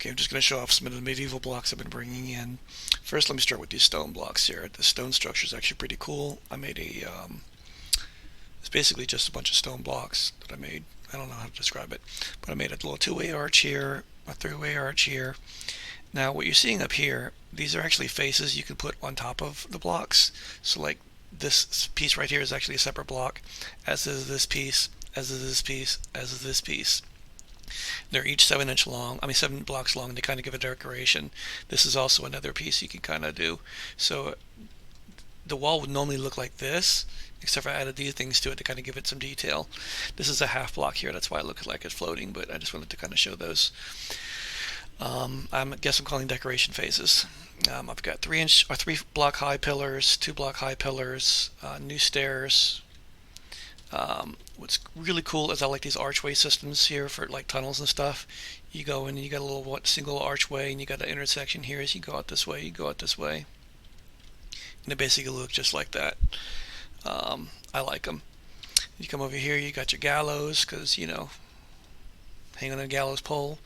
Okay, I'm just going to show off some of the medieval blocks I've been bringing in. First, let me start with these stone blocks here. The stone structure is actually pretty cool. I made it's basically just a bunch of stone blocks that I made. I don't know how to describe it, but I made a little two-way arch here, a three-way arch here. Now, what you're seeing up here, these are actually faces you can put on top of the blocks. So like this piece right here is actually a separate block, as is this piece, as is this piece, as is this piece. They're each 7 inch long, 7 blocks long, and they kind of give a decoration. This is also another piece you can kind of do. So the wall would normally look like this, except for I added these things to it to kind of give it some detail. This is a half block here, that's why it looks like it's floating, but I just wanted to kind of show those. I guess I'm calling decoration phases. I've got 3 block high pillars, 2 block high pillars, new stairs. What's really cool is I like these archway systems here for like tunnels and stuff. You go in and you got a little single archway, and you got an intersection here as you go out this way, you go out this way. And they basically look just like that. I like them. You come over here, you got your gallows, because, hang on a gallows pole.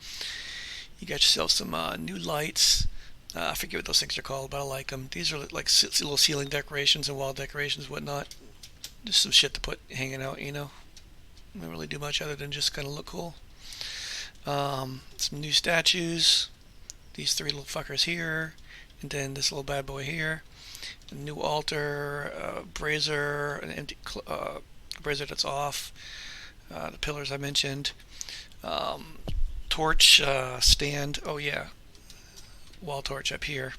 You got yourself some new lights. I forget what those things are called, but I like them. These are like little ceiling decorations and wall decorations and whatnot. Just some shit to put hanging out, Don't really do much other than just kind of look cool. Some new statues. These 3 little fuckers here. And then this little bad boy here. A new altar, brazier, an empty brazier that's off. The pillars I mentioned. Torch stand. Oh yeah, wall torch up here.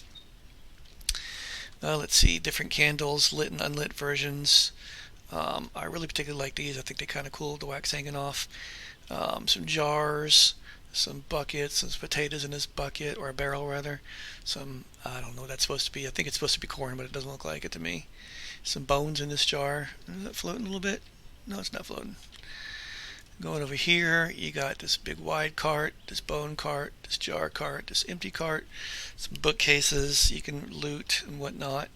Let's see, different candles, lit and unlit versions. I really particularly like these. I think they're kind of cool, the wax hanging off. Some jars, some buckets, some potatoes in this bucket, or a barrel rather. Some, I don't know what that's supposed to be. I think it's supposed to be corn, but it doesn't look like it to me. Some bones in this jar. Is that floating a little bit? No, it's not floating. Going over here, you got this big wide cart, this bone cart, this jar cart, this empty cart, some bookcases you can loot and whatnot,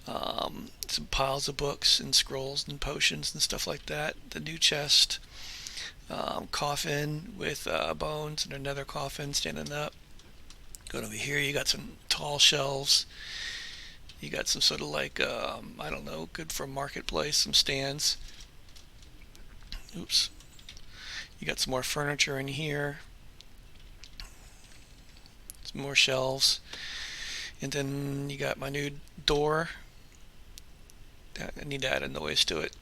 some piles of books and scrolls and potions and stuff like that, the new chest, coffin with bones and another coffin standing up. Going over here, you got some tall shelves. You got some sort of like, I don't know, good for a marketplace, some stands. Oops. You got some more furniture in here. Some more shelves. And then you got my new door. I need to add a noise to it.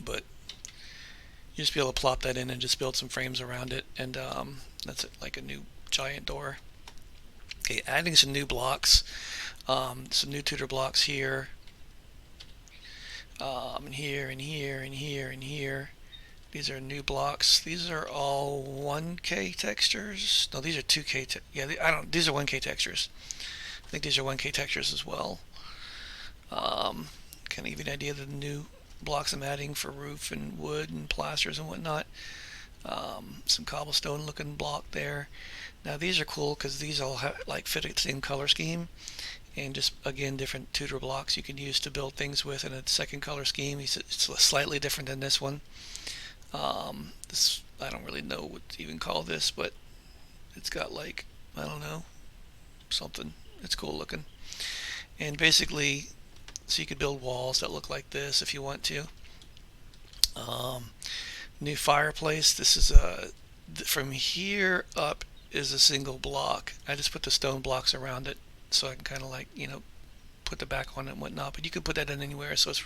But you just be able to plop that in and just build some frames around it. And that's it, like a new giant door. Okay, adding some new blocks. Some new Tudor blocks here. And here, and here, and here, and here. These are new blocks. These are all 1K textures. No, these are 2K. These are 1K textures. I think these are 1K textures as well. Kind of give you an idea of the new blocks I'm adding for roof and wood and plasters and whatnot. Some cobblestone looking block there. Now these are cool because these all fit the same color scheme, and just again different Tudor blocks you can use to build things with in a second color scheme. It's slightly different than this one. This, I don't really know what to even call this, but it's got like, I don't know, something. It's cool looking. And basically, so you could build walls that look like this if you want to. New fireplace. This is from here up is a single block. I just put the stone blocks around it so I can kind of like, put the back on it and whatnot, but you can put that in anywhere. So it's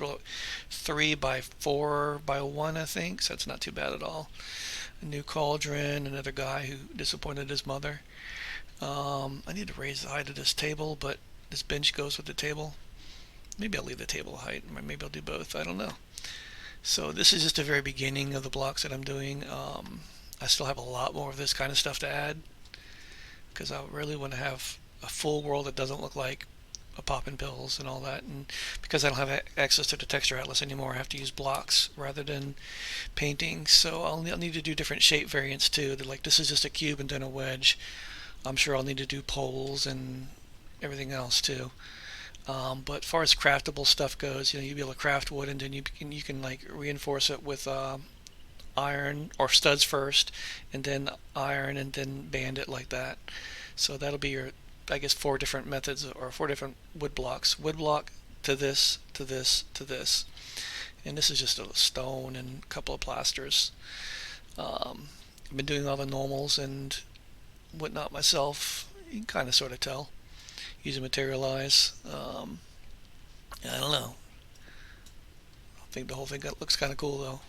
3 by 4 by 1, I think, so it's not too bad at all. A new cauldron, another guy who disappointed his mother. I need to raise the height of this table, but this bench goes with the table. Maybe I'll leave the table height, or maybe I'll do both, I don't know. So this is just the very beginning of the blocks that I'm doing. I still have a lot more of this kind of stuff to add, because I really want to have a full world that doesn't look like popping pills and all that, and because I don't have access to the texture atlas anymore, I have to use blocks rather than painting. So I'll need to do different shape variants too. They're like, this is just a cube and then a wedge. I'm sure I'll need to do poles and everything else too. But as far as craftable stuff goes, you'll be able to craft wood, and then you can like reinforce it with iron or studs first, and then iron, and then band it like that. So that'll be your, I guess, four different methods or four different wood blocks. Wood block to this, to this, to this. And this is just a stone and a couple of plasters. I've been doing all the normals and whatnot myself. You can kind of sort of tell using Materialize. I don't know. I think the whole thing looks kind of cool though.